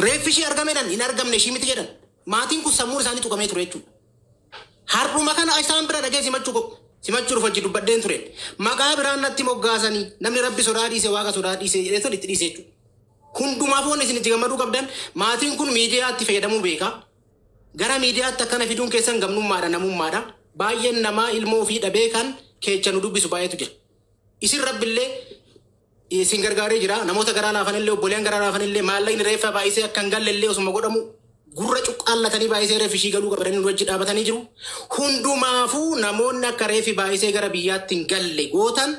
reeffishi argameedhaan hin argamne ishii miti jedhan maatiin kun sammuu isaanii tuqamee ture jechuudha. Har'uma kana isaan bira dhagee simachuu dhufa jiru baddeen ture. Maqaa biraan natti moggaasanii namni rabbi sodaa dhiise waaqa sodaa dhiise jedhee tole itti dhiise jechuudha. Hundumaaf waan isin itti gammaduu qabdan maatiin kun miidiyaatti fayyadamuu beeka. Gara miidiyaatti akkana fiduun keessan gamnummaadha namummaadha. Baay'een namaa ilmoo ofii dhabee kan keecha nu dubbisu baay'eetu jira. Isin rabbillee isin gargaaree jira. Namoota garaa laafanillee obboleen garaa laafanillee maallaqni reeffa baay'isee akka hin gallellee osuma godhamu gurra cuqqaallatanii baay'isee reeffishii galuu qabatanii wajji dhaabatanii jiru. Hundumaafuu namoonni akka reeffi baay'isee gara biyyaatti hin galle gootan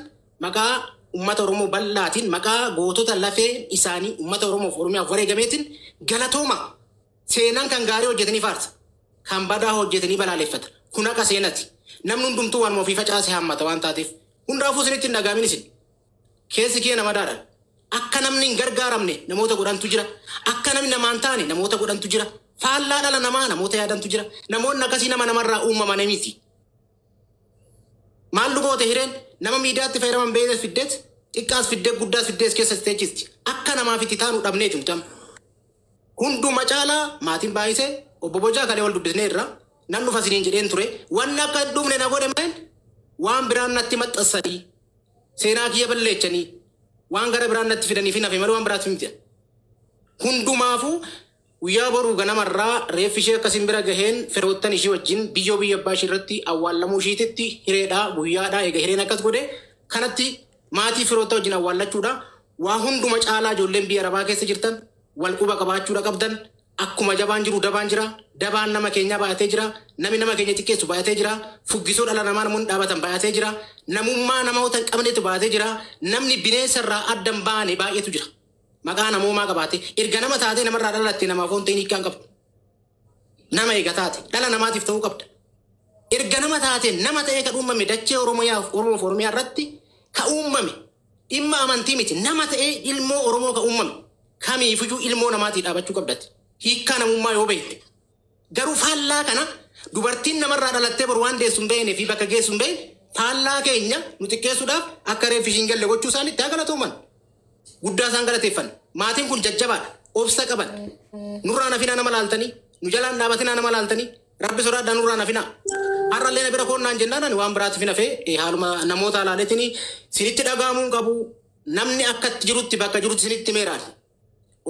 maqaa ummata Oromoo bal'aatiin maqaa gootota lafee isaanii ummata Oromoof Oromiyaaf wareegameetiin galatooma. Seenaan kan gaarii hojjetanii faarsa. Kan badaa hojjetanii balaaleffata. Kun akka seenati. Namni hundumtuu waan ofii facaase hammata waan taateef. Hundaafuu isinitti hin dhagaamin isin. Keessi kee nama daadha. Akka namni hin gargaaramne namoota godhantu jira. Akka namni namaan taane namoota godhantu jira. Faallaa dhala namaa namoota yaadantu jira. Namoonni akkasii nama namarraa uumaman miti. Maal luboote hireen nama miidiyaatti fayyadaman beekas fiddeet xiqqaas fiddee guddaas fiddees keessa teechisti. Akka namaaf itti taanu dhabneeti mutam. Hunduma caalaa maatiin baay'isee obbo Bojaa kalee wal dubbisnee irra nan dhufa isiniin jedheen ture. Wanni akka dhumne na godhe maal waan biraan natti maxxansanii seenaa kiyya balleechanii waan gara biraan natti fidanii fi nafe malee waan biraatti miti. Hundumaafuu guyyaa boruu ganamarraa reeffi ishee akkasiin bira gaheen firoottan ishee wajjin biyyoo biyya abbaa ishee irratti awwaallamuu ishiititti hireedhaa guyyaadhaa eega hireen akkas godhe kanatti maatii firoota wajjin awwaallachuudha. Waa hunduma caalaa ijoolleen biyya arabaa keessa jirtan wal quba qabaachuudha qabdan akkuma jabaan jiru dabaan jira. Dabaan nama keenya baay'atee jira. Namni nama keenya xiqqeessu baay'atee jira. Fuggisoo dhala namaa namoonni dhaabatan baay'atee jira. Namummaa namoota hin qabneetu baay'atee jira. Namni bineensarraa addan baane baay'eetu jira. Maqaa namummaa qabaate erga nama taatee namarraa dhalatte namaaf waan ta'in hiikkaan qabdu. Nama eega taate dhala namaatiif ta'uu qabda. Erga nama taate nama ta'ee kan uumame dachee Oromiyaa irratti kan uumame dhimma amantii miti nama ta'ee ilmoo Oromoo kan uumame kamiifiyyuu ilmoo namaatii dhaabachuu qabdatti. Hiikkaa namummaa yoo beekte. Garuu faallaa kana dubartiin namarraa dhalattee boru waan deessu hin beeknee fi bakka geessu hin beekne faallaa keenya nu xiqqeessuudhaaf akka reeffi ishiin galle gochuu isaaniitti haa galatooman. Guddaa isaan galateeffan. Maatiin kun jajjabaadha. Obsa qaban. Nurraa nafinaa nama laaltanii. Nu jalaan dhaabatinaa nama laaltanii. Rabbi sodaadhaa nurraa nafinaa. Har'allee na bira koonnaan jennaan waan biraatti fi nafee haaluma namoota alaaleetiin sinitti dhagahamuu qabu. Namni akkatti jirutti bakka jirutti sinitti meeraan.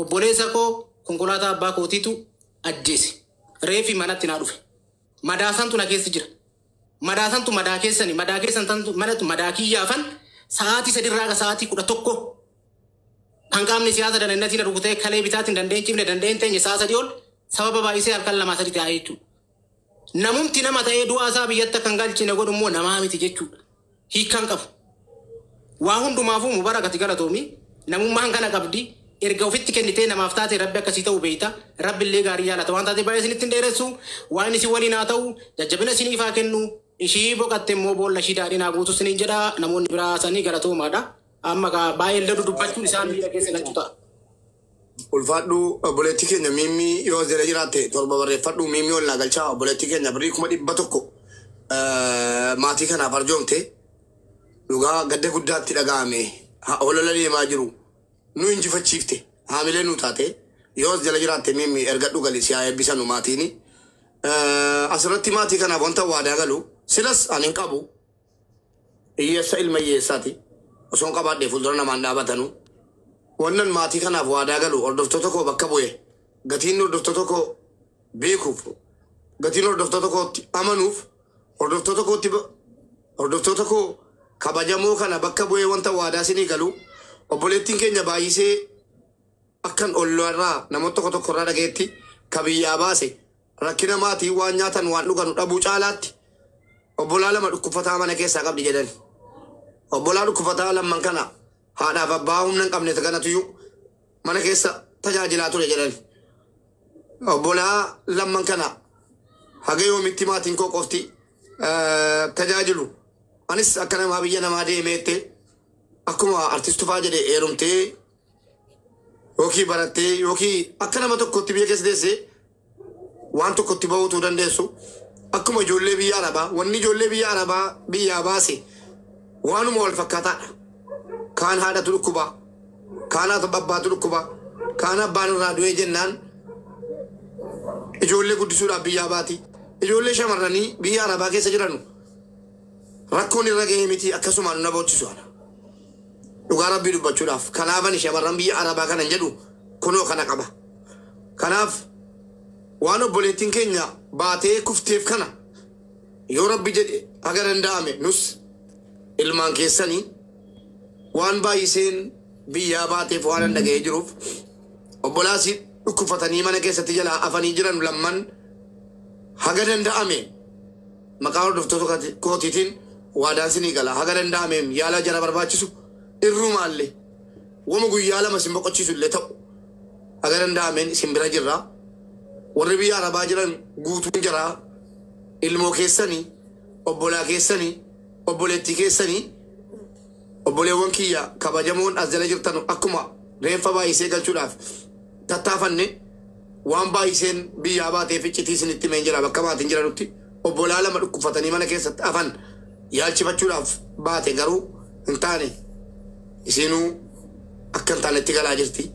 Obboleessa koo konkolaataa abbaa kootiitu ajjeese. Reefi manatti naa dhufe. Madaasantu na keessa jira. Madaasantu madaa keessani. Madaa keessan manatti madaa kiyyaafan sa'aatii sadirraa sa'aatii 11. Hanqaamni siyaasa dandeettiin rukutee kalee bitaatiin dandeenyifne dandeenye saasa ol sababa baay'isee halkan lama sadi ta'ee jechuudha. Namumti nama ta'ee du'aa isaa biyyatti kan galchine godhu immoo namaa miti jechuudha. Hiikkaan qabu. Waa hundumaafuu mubarakati galatoomi namummaan kana qabdi erga ofitti kennitee namaaf taate rabbi akkasii ta'uu beeyta rabbi illee gaarii jaalata waan taate baay'ee isinitti hin dheeressu waan isin waliin haa ta'u jajjabina isiniif haa kennu ishii boqatte immoo boolla ishii daadhiin haa guutu isiniin jedha namoonni biraa sanii galatoomaadha. Amma baay'ee illee dubbachuun isaan biyya keessa galchu ta'a. Ulfaadhu obboleettii keenya miimii yoo jala jiraatte torba barreeffadhu miimii ol naa galchaa obboleettii keenya birrii 100 maatii kanaaf arjoomte dhugaa gadda guddaatti dhaga'ame olola deemaa jiru nu injifachiifte haamilee nu taate yoo jala jiraatte miimii ergadhu gali si haa eebbisanu maatiini. Asirratti maatii kanaaf wanta waadaa galu silas ani hin qabu hiyyeessa ilma hiyyeessaati. Osoo qabaadhee fuuldura namaan dhaabatanu wannan maatii kanaaf waadaa galu hordoftoota koo bakka bu'e gatiin hordoftoota koo beekuuf gatiin hordoftoota kootti amanuuf hordoftoota koo kabajamoo kana bakka bu'ee wanta waadaa sinii galu obboleettiin keenya baay'isee akkan olloorraa namoota tokko irraa dhageetti kabiyyaa baase rakkina maatii waan nyaatan waan dhuganu dhabuu caalaatti obbolaa lama dhukkufataa mana keessaa qabdi jedhan. Obbolaa dhukkufataa lamman kana haadhaaf abbaa humna hin qabne kanatuyyuu mana keessa tajaajilaa ture jedhan. Obbolaa lamman kana haga yoomitti maatiin koo qofti tajaajilu. Anis akka namaa biyya namaa deemeette akkuma artistufaa jedhe heerumtee yookiin barattee yookiin akka nama tokkotti biyya keessa deessee waan tokkotti bahuutuu dandeessu akkuma ijoollee biyya arabaa wanni ijoollee biyya arabaa biyyaa baase. Waanuma wal fakkaataadha. Kaan haadhatu dhukkuba, kaan haadha babbaatu dhukkuba, kaan abbaan irraa du'ee jennaan ijoollee guddisuudhaaf biyyaa baati. Ijoollee shamarranii biyya Arabaa keessa jiranu rakkoon irra gahee miti akkasumaan na booddisu ana. Dhugaa Rabbii dubbachuudhaaf kanaafan shamarran biyya Arabaa kana jedhu kunoo kana qaba. Kanaaf waan obboleettiin keenya baatee kufteef kana yoo Rabbi jedhe haga danda'ame nus ilmaan keessanii waan baay'iseen biyyaa baateef waan dhaga'ee jiruuf obbolaasii dhukkufatanii mana keessatti jalaa afanii jiran lamman haga danda'ame maqaa hordoftoota kootiitiin waadaan sinii gala haga danda'ameem yaala jara barbaachisu irrumaallee wama guyyaa lama isin boqochiisu illee ta'u haga danda'ameen isin bira jirraa warri biyya Arabaa jiran guutuun jiraa ilmoo keessanii obbolaa keessanii obboleettii keessanii obboleewwan kiyya kabajamoon as jala jirtan akkuma reeffa baay'isee galchuudhaaf tattaafanne waan baay'iseen biyyaa baatee ficcitii isinitti meen jira bakka maatiin jiranutti obbolaa lama dhukkufatanii mana keessatti afan yaalchifachuudhaaf baate garuu hin taane isinuu akka hin taanetti galaa jirti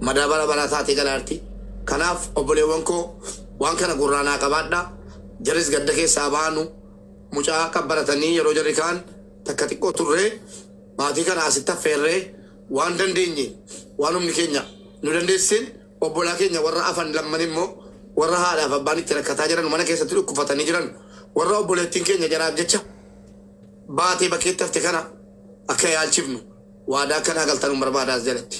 madaabara baraa taatee galaa jirti. Kanaaf obboleewwan koo waan kana gurraanaa qabaadha jaris gadda keessaa baanu mucaa qabbaratanii yeroo jarri kaan takka xiqqoo turree maatii kana asitti affeerree waan dandeenye waan humni keenya nu dandeesseen obbolaa keenya warra afan lamman immoo warra haadhaaf abbaan itti rakkataa jiran mana keessatti dhukkufatanii jiran warra obboleettiin keenya jaraaf jecha baatee bakkeetti hafte kana akka yaalchifnu waadaa akkanaa galtanuu barbaadaas jalatti.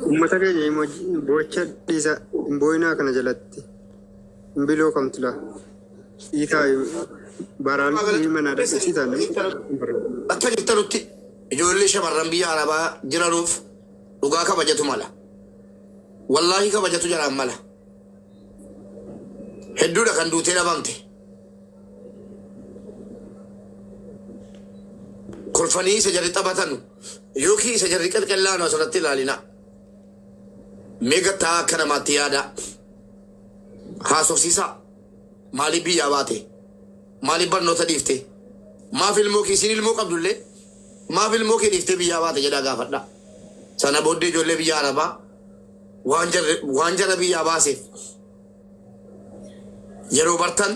Ummata keenya bocha dhiisa boyinaa kana jalatti biloo kamtila dhiitaa baraan mana dhaqsiisan akka jirtanutti ijoollee shamarran biyya Arabaa jiranuuf dhugaa kabajatu mala wallaahi kabajatu jaraan mala hedduudha kan duutee dhabamte kolfanii isa jarri taphatan yookiin isa jarri qalqallaanu asirratti ilaalina. Mega taa kana mati ada haasofsiisa maaliif biyyaa baate maaliif barnoota dhiifte maaf ilmoo kee isin ilmoo qabdullee maaf ilmoo kee dhiiftee biyyaa baate jedhaa gaafadha. Sana booddee ijoollee biyya Arabaa waan jara biyyaa baaseef yeroo bartan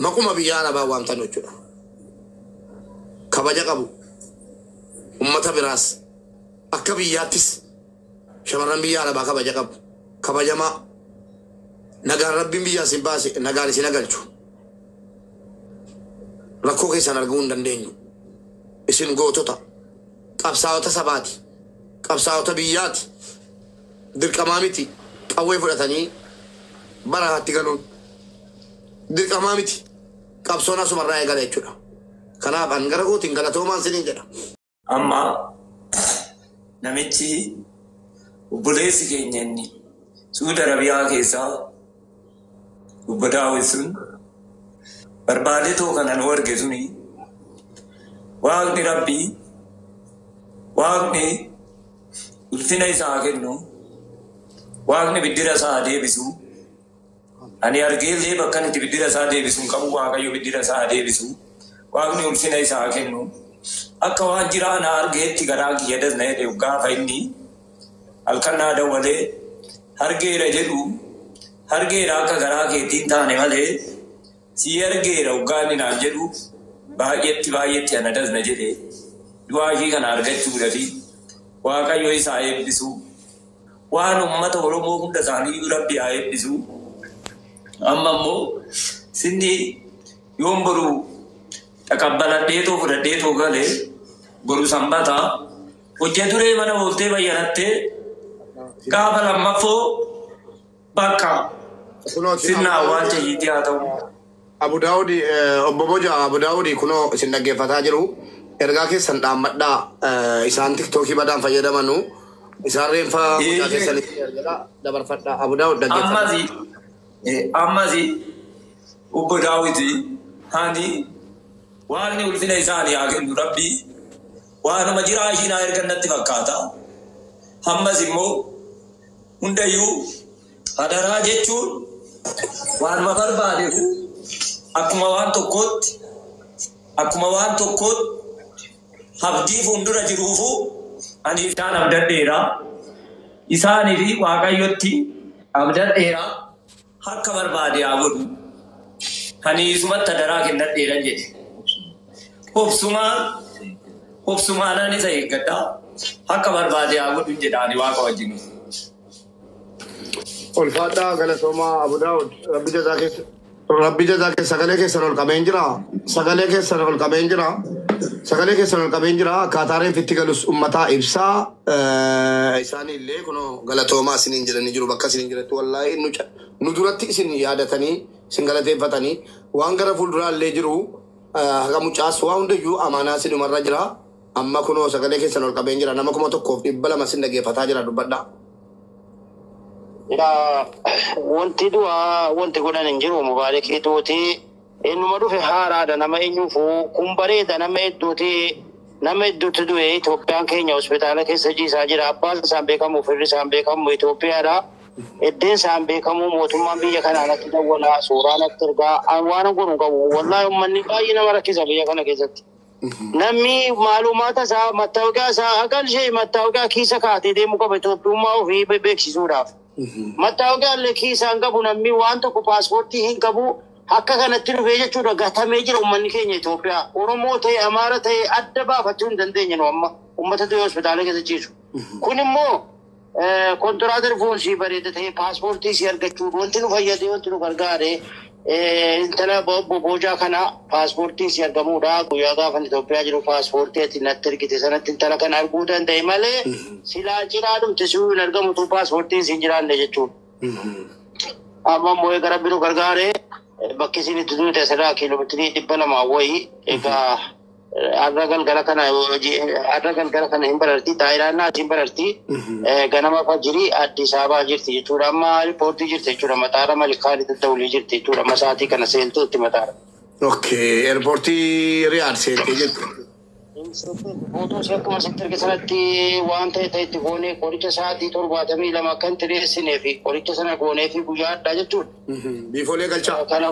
maquma biyya Arabaa waamtan jechuudha. Kabaja qabu ummata biraas akka biyyaattis shamarran biyya Arabaa kabaja qabu kabajamaa nagaan Rabbiin biyyaa isin baase nagaan isin agalchu rakkoo keessan arguu hin dandeenyu isin gootota qabsaa'ota sabaati qabsaa'ota biyyaati dirqamaa miti qawwee fudhatanii baraatti galuun dirqamaa miti qabsoon asumarraa eegala jechuudha. Kanaaf an gara gootiin galatoomaan siniin jedha. Amma namichi obboleessi keenya inni Saudi Arabiyaa keessaa obbo Daawit sun barbaadee too kana nu arge suni waaqni Rabbii waaqni ulfina isaa kennu waaqni biddira isaa deebisu ani argeellee bakka itti biddira isaa deebisuun qabu waaqayyo biddira isaa deebisu waaqni ulfina isaa kennu akka waan jiraan argeetti garaa kiyyadas na jedhe gaafa inni halkanaa dawwalee hargeera jedhu hargeera akka garaa keetiin taane malee si hargeera ugaani naan jedhu baay'eetti ana dasna jedhe du'aashii kana argachuudhafi waaqayyo isaa eebbisu waan ummata Oromoo hunda isaanii Rabbi haa eebbisu. Amma immoo sinni yoon boru takabbaladheetoo fudhadheetoo galee boru sanbataa hojjeturee mana ooltee bayyanattee gaafa lammaffoo bakka sinnaa waan jahiitii haa ta'u. Abu Daawudi obbo Boja Abu Daawudi kunoo isin dhaggeeffataa jiru ergaa keessan dhaammadhaa isaan tiktookii badaan fayyadamanu isaan reenfaa guddaa keessanitti ergaa dabarfadhaa Abu Daawud dhaggeeffata. Ammasi obbo Daawiti hani Waaqni ulfina isaanii haa kennu rabbii. Waanuma jiraashinaa ergannatti fakkaata. Hammas immoo hundayyuu hadaraa jechuun waanuma barbaadeef akkuma waan tokkootti abdii fuuldura jiruufu ani isaan abdadheera. Isaanii fi Waaqayyotti abdadheera akka barbaade haa godhu. Ani isumatti hadaraa kennadheera jedhe. Obsumaan isa eeggadha. Akka barbaade haa godhu jedhaani Waaqa wajjin. Ulfaadhaa galatoomaa Abu Daawud Rabbi jazaa keessa sagalee keessan ol qabeen jira. Sagalee keessan ol qabeen jira. Akkaataa reeffitti galus uummataa ibsaa. Isaanii illee kunoo galatoomaa isiniin jedhanii jiru bakka isiniin jiratti wallaahi nu duratti isin yaadatanii isin galateeffatanii waan gara fuulduraa illee jiru haga mucaas waa hundayyuu amaanaa sinumarra jira. Amma kunoo sagalee keessan ol qabeen jira. Nama 1,200 sin dhaggeeffataa jira dubbadhaa. Wanti godhan hin jiru mubaarakii tuuti eenyuma dhufe haaraadha nama eenyuufuu kun bareeda nama hedduutti du'e Itoophiyaan keenya hospitaala keessa ciisaa jira abbaan isaan beekamu firri isaan beekamu Itoophiyaadha eddeen isaan beekamu mootummaan biyya kanaa natti dawwalaa suuraa natti ergaa waan godhu qabu wallaahi uummanni baay'ee nama rakkisa biyya kana keessatti. Namni maalumaata isaa mattaawqaa isaa agalshee mattaawqaa kiisa kaatee deemuu qaba Itoophiyummaa ofii beeksisuudhaaf. Mattaawqaa illee kiisaan qabu namni waan tokko paaspoortii hin qabu akka kanatti dhufee jechuudha gatamee jira uummanni keenya Itoophiyaa. Oromoo ta'e Amaara ta'e adda baafachuu hin dandeenye nu amma uummata ta'e hospitaala keessa ciisu. Kun immoo kontiraatar foonsii bareeda ta'e paaspoortii si argachuu wanti nu fayyadee wanti nu gargaare intala boojaa kana paaspoortii si argamuudha guyyaa gaafan Itoophiyaa jiru paaspoortii ati natti ergite sanatti intala kana arguu danda'e malee silaa ciraa dhumte si hin argamu tu paaspoortii si hin jiraanne jechuudha. Amma immoo gara biiroo gargaare bakki isin itti duute asirraa kiiloomeetirii 200 wayii egaa arra galgala kana hin bararti Taayilaandaa hin bararti ganama fajirii Addis Ababaa jirti jechuudha amma riippoortii jirti jechuudha mataara malikaanii tattaulii jirti jechuudha masaatii kana seentuutti mataara. Okay, airportii Riyaad seentee jirti. Footoo si akkuma sitti erge sanatti waan ta'e itti goonee qoricha sa'aatii 72 kan tireessinee fi qoricha sana goonee fi guyyaa addaa jechuudha. Biifoolee galchaa. Kana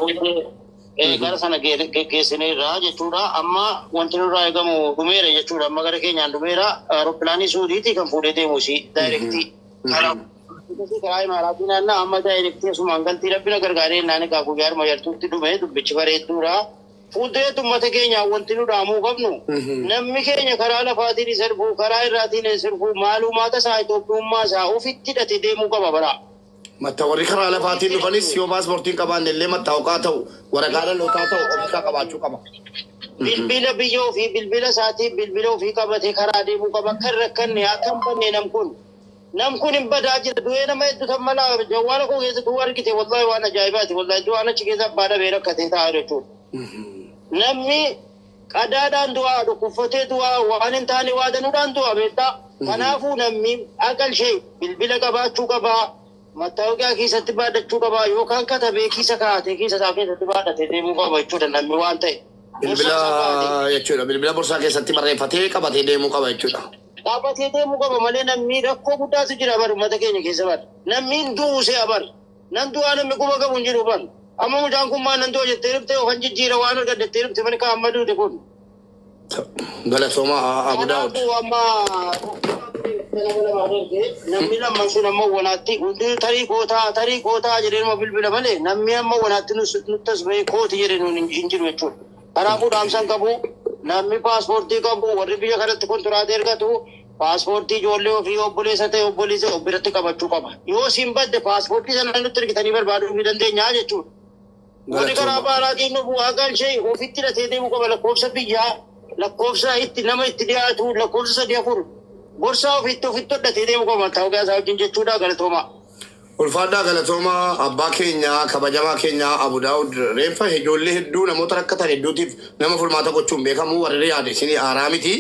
gara sana geessineerra jechuudha amma wanti nurraa eegamu dhumeera jechuudha amma gara keenyaan dhumeera aeropilaanii suudiitii kan fuudhee deemuusi daayirektii karaa imaaraatii naannaa amma daayirektii asumaan galtii rabbina gargaaree naan egaa guyyaa arma yartuutti dhume dubbichi bareedduudha fuuldee ummata keenyaa wanti nu dhaamuu qabnu namni keenya karaa lafaatiin sirbuu karaa irraatiin sirbuu maalumaata isaa Itoophiyummaa isaa ofitti hidhatee deemuu qaba bara. Matta warri karaa lafaatiin dhufanis yoo paaspoortiin qabaanne illee mattaawqaa ta'u waraqaa dhalootaa ta'u ofiisaa qabaachuu qaba. Bilbila biyya ofii bilbila isaatii bilbila ofii qabatee karaa deemuu qaba kan rakkanne akkam banne nam kun hin badaa jira du'ee nama hedduutan malaa jawwaala koo keessa du'uu argite wallaahi waan ajaa'ibaati wallaahi du'aan achi keessa abbaa dhabee rakkatee ta'a jechuudha. Namni qadaadhaan du'aa dhukkubfatee du'aa waan hin taane waadanuudhaan du'aa beektaa kanaafuu namni aqalshee bilbila qabaachuu qabaa. Mattaawqaa keessatti baadhachuu qaba yookaan katabee kiisa kaa'atee kiisa isaa keessatti baadhatee deemuu qaba jechuudha namni waan ta'e. Bilbila borsaa keessatti barreeffatee qabatee deemuu qaba jechuudha. Qabatee deemuu qaba malee namni rakkoo guddaatu jira bar uummata keenya keessa bar. Namni duusee abar. Nan du'aa namni quba qabu hin jiru bar. Amma mucaan kun maan nan du'a jettee dhuftee yookaan jijjiira waan argattee dhuftee mani kaan amma duute kun. Galatooma Abu Daawud. Namni lamman sun ammoo wanaatti hundi tarii kootaa jedhee bilbila malee namni ammoo wanaatti nuttas bahee kooti jedhee hin jiru jechuudha. Kanaafuu dhaamsan qabu namni paaspoortii qabu warri biyya kanatti kontiraatee ergatu paaspoortii ijoollee ofii obboleessa ta'e obboleessa biratti qabachuu qaba. Yoo siin badde paaspoortii sana nutti ergitanii barbaaduu fi dandeenya jechuudha. Warri karaa baaraatiin nu bu'aa galchee ofitti hidhatee deemuu qaba lakkoofsa biyyaa lakkoofsa itti nama itti dhiyaatu lakkoofsa 3-4. Borsaa ofitti hodhatee deemu qaba mattaawqaa isaa wajjin jechuudha galatooma. Ulfaadhaa galatooma abbaa keenya kabajamaa keenya Abu Daawud reeffa ijoollee hedduu namoota rakkatan hedduutiif nama furmaata gochuun beekamu warri yaade isinii aaraa miti.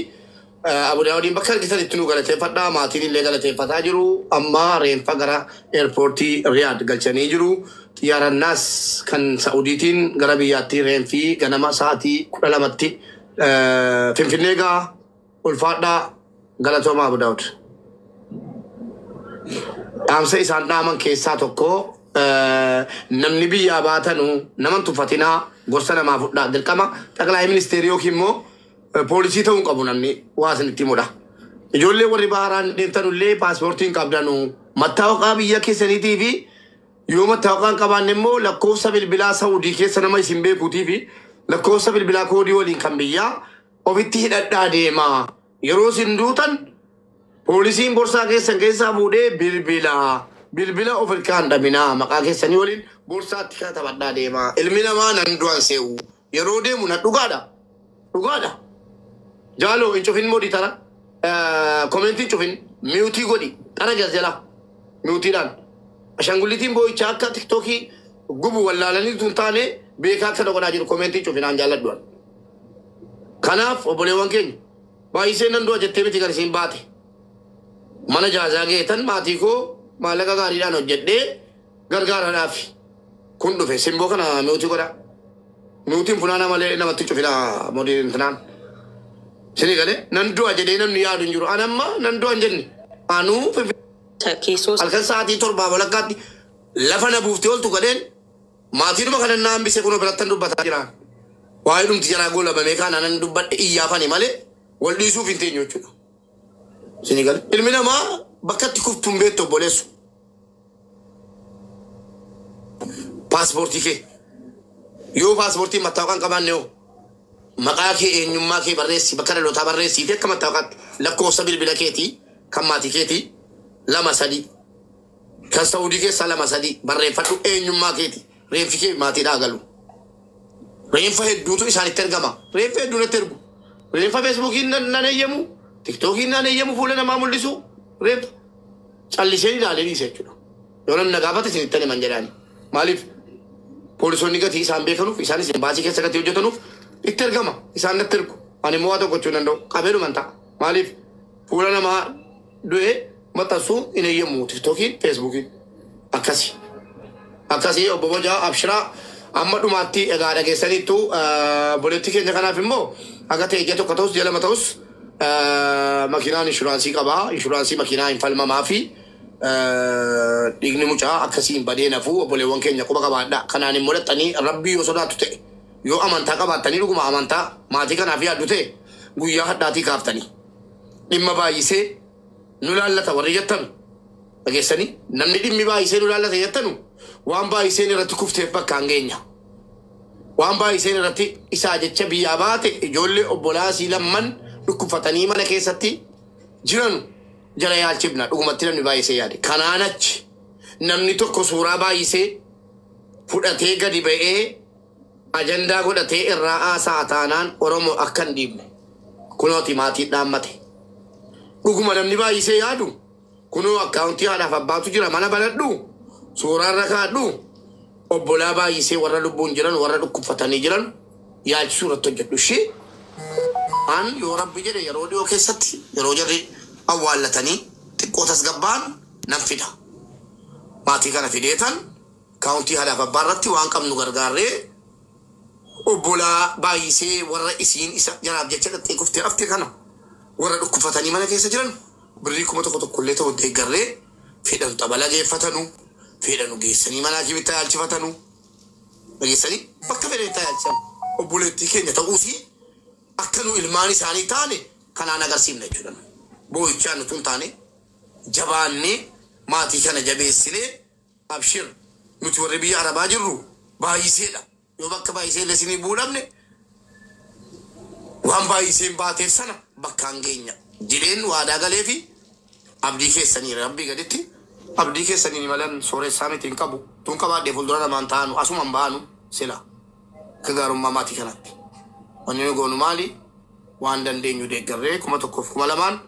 Abu Daawudiin bakka argitanitti nu galateeffadhaa maatiin illee galateeffataa jiru amma reeffa gara eerpoortii Riyaad galchanii jiru. xiyyaarrannaas kan Saa'udiitiin gara biyyaatti reenfii ganama sa'aatii 12tti Finfinnee gaa ulfaadhaa galatoomaa Abu Daawud. Dhaamsa isaan dhaaman keessaa tokko namni biyyaa baatanu naman tuffatinaa gorsa namaa fudhaa dirqama xaqilaa ministeerii yookiin immoo poolisii ta'uu qabu namni waa isinitti himudha. Ijoollee warri baharaan deemtanullee paaspoortiin qabdanu mattaawaqaa biyya keessaniitii fi yoo mattaawaqaan qabaanne immoo lakkoofsa bilbilaa Saa'udii keessa nama isin beekuutii fi lakkoofsa bilbilaa koodii waliin kan biyyaa ofitti hidhadhaa deemaa. Yeroo isin duutan poolisiin borsaa keessan keessaa fuudhee bilbila of hirkaan dhabinaa maqaa keessanii waliin borsaatti katabadhaa deemaa. Ilmi namaa nan du'an se'u yeroo deemu na dhugaadha. Jaaloo hin cufin moodii tana komentiin cufin miutii godhi tana jala miutiidhaan ashangullitiin boo'ichaa akka tiktookii gubu wallaalanii tun taane beekaa akka godhaa jiru komentiin cufinaan jaalladhuan. Kanaaf obboleewwan keenya baay'isee nan du'a jettee miti kan isiin baate. Mana jaazaa geetan maatii koo maallaqa gaariidhaan hojjedhee gargaaraadhaaf kun dhufe simboo kana miutii godha. Miutiin funaana malee namatti cufina moodiin tanaan. Sini galee nan du'a jedhee namni yaadu hin jiru. Anamma nan du'a hin jenne. Anuu halkan sa'aatii 7 walakkaatti lafa na buuftee oltu gadheen maatiidhuma kana na hambise kunoo birattan dubbataa jiraan. Waa'ee dhumti jaraa goolabamee kaan anan dubbadhe iyyaafani malee wal dhiisuuf hin teenyu jechuudha. Sini galee ilmi namaa bakka itti kuftuun beektu obboleessu. Paaspoortii kee yoo paaspoortii mattaawaqaan qabaanne hoo maqaa kee eenyummaa kee barreessi bakka dhalootaa barreessiitee akka mattaawaqaatti lakkoofsa bilbila keetii kan maatii keetii 2-3 kan Saa'udii keessaa 2-3 barreeffadhu eenyummaa keetii reenfi kee maatiidhaa galu. Reenfa hedduutu isaanitti ergama. Reenfa hedduu natti ergu. Reenfa feesbuukiin nan eeyyamu tiktookiin nan eeyyamu fuula namaa mul'isu reenfa callisee ilaalee dhiise jechuudha. Yoo namni na gaafate isinitti himan jedhaani. Maaliif poolisoonni gatii isaan beekanuuf isaanis baasii keessa gatii hojjetanuuf itti ergama isaan natti ergu. Ani immoo waa tokko gochuu danda'u qabeedhuman ta'a. Maaliif fuula namaa du'ee maxxansuu hin eeyyamu tiktookiin feesbuukiin akkasii obbo Bojaa Abshiraa amma dhumaatti egaa dhageessaniittu boleetti keenya kanaaf immoo akka ta'e ija tokko ta'us jalama ta'us makiinaan inshuraansii qabaa. Inshuraansii makiinaa hin falmamaa fi dhiigni mucaa akkasiin badee nafuu obboleewwan keenya quba qabaadha. Kanaan immoo dhaxxanii rabbii yoo sodaattu ta'e yoo amantaa qabaattanii dhuguma amantaa maatii kanaaf yaaddu ta'e guyyaa hadhaatii kaaftanii dhimma baay'isee nu laallata warri jettanu dhageessanii namni dhimmi baay'isee nu laallata jettanu waan baay'iseen irratti kufteef bakka hangeenya. Waan baay'iseen irratti isaa jecha biyyaa baate ijoollee obbolaasii lamman dhukkufatanii mana keessatti jiran jala yaalchifna dhugumatti namni baay'isee yaade. Kanaan achi namni tokko suuraa baay'isee fudhatee gadi ba'ee ajandaa godhatee irraa haasaa taanaan Oromoo akka hin dhiibne kunooti maatii dhaammate. Dhuguma namni baay'isee yaadu kunoo akkaawuntii haadhaaf abbaatu jira mana banadhu suuraa irra kaadhu obbolaa baay'isee warra lubbuun jiran warra dhukkufatanii jiran yaalchisuu irratti hojjedhu ishee an yoo rabbi jedhe yeroo dhiyoo keessatti yeroo jarri awwaallatanii xiqqoo tasgabbaan nan fida. Maatii kana fideetan akkaawuntii haadhaaf abbaa irratti waan qabnu gargaarree obbolaa baay'isee warra isiin isa jaraaf jecha dhattee kuftee haftee kana warra dhukkufatanii mana keessa jiran birrii 1,000 illee ta'u deeggarree fedhan xabala geeffatanu fedhanu geessanii manaa kibittaa yaalchifatanu geessanii bakka fedheettaa yaalchisan obboleettii keenya ta'uufi akka nu ilmaan isaanii taane kanaan agarsiifna jechuudha. Boo'ichaan nuti hin taane jabaannee maatii kana jabeessinee abshir nuti warri biyya arabaa jirru baay'iseedha. Yoo bakka baay'isee illee isinii buudhamne waan baay'iseen baateef sana bakka hangeenya jireen waadaa galee fi abdii keessanii rabbii gaditti abdii keessanii malan sooressaa miti hin qabu tun qabaadhee fuuldura namaan taanu asuman baanu sila akka gaarummaa maatii kanatti wanni nu goonu maali waan dandeenyu deeggarree 1,000 2,000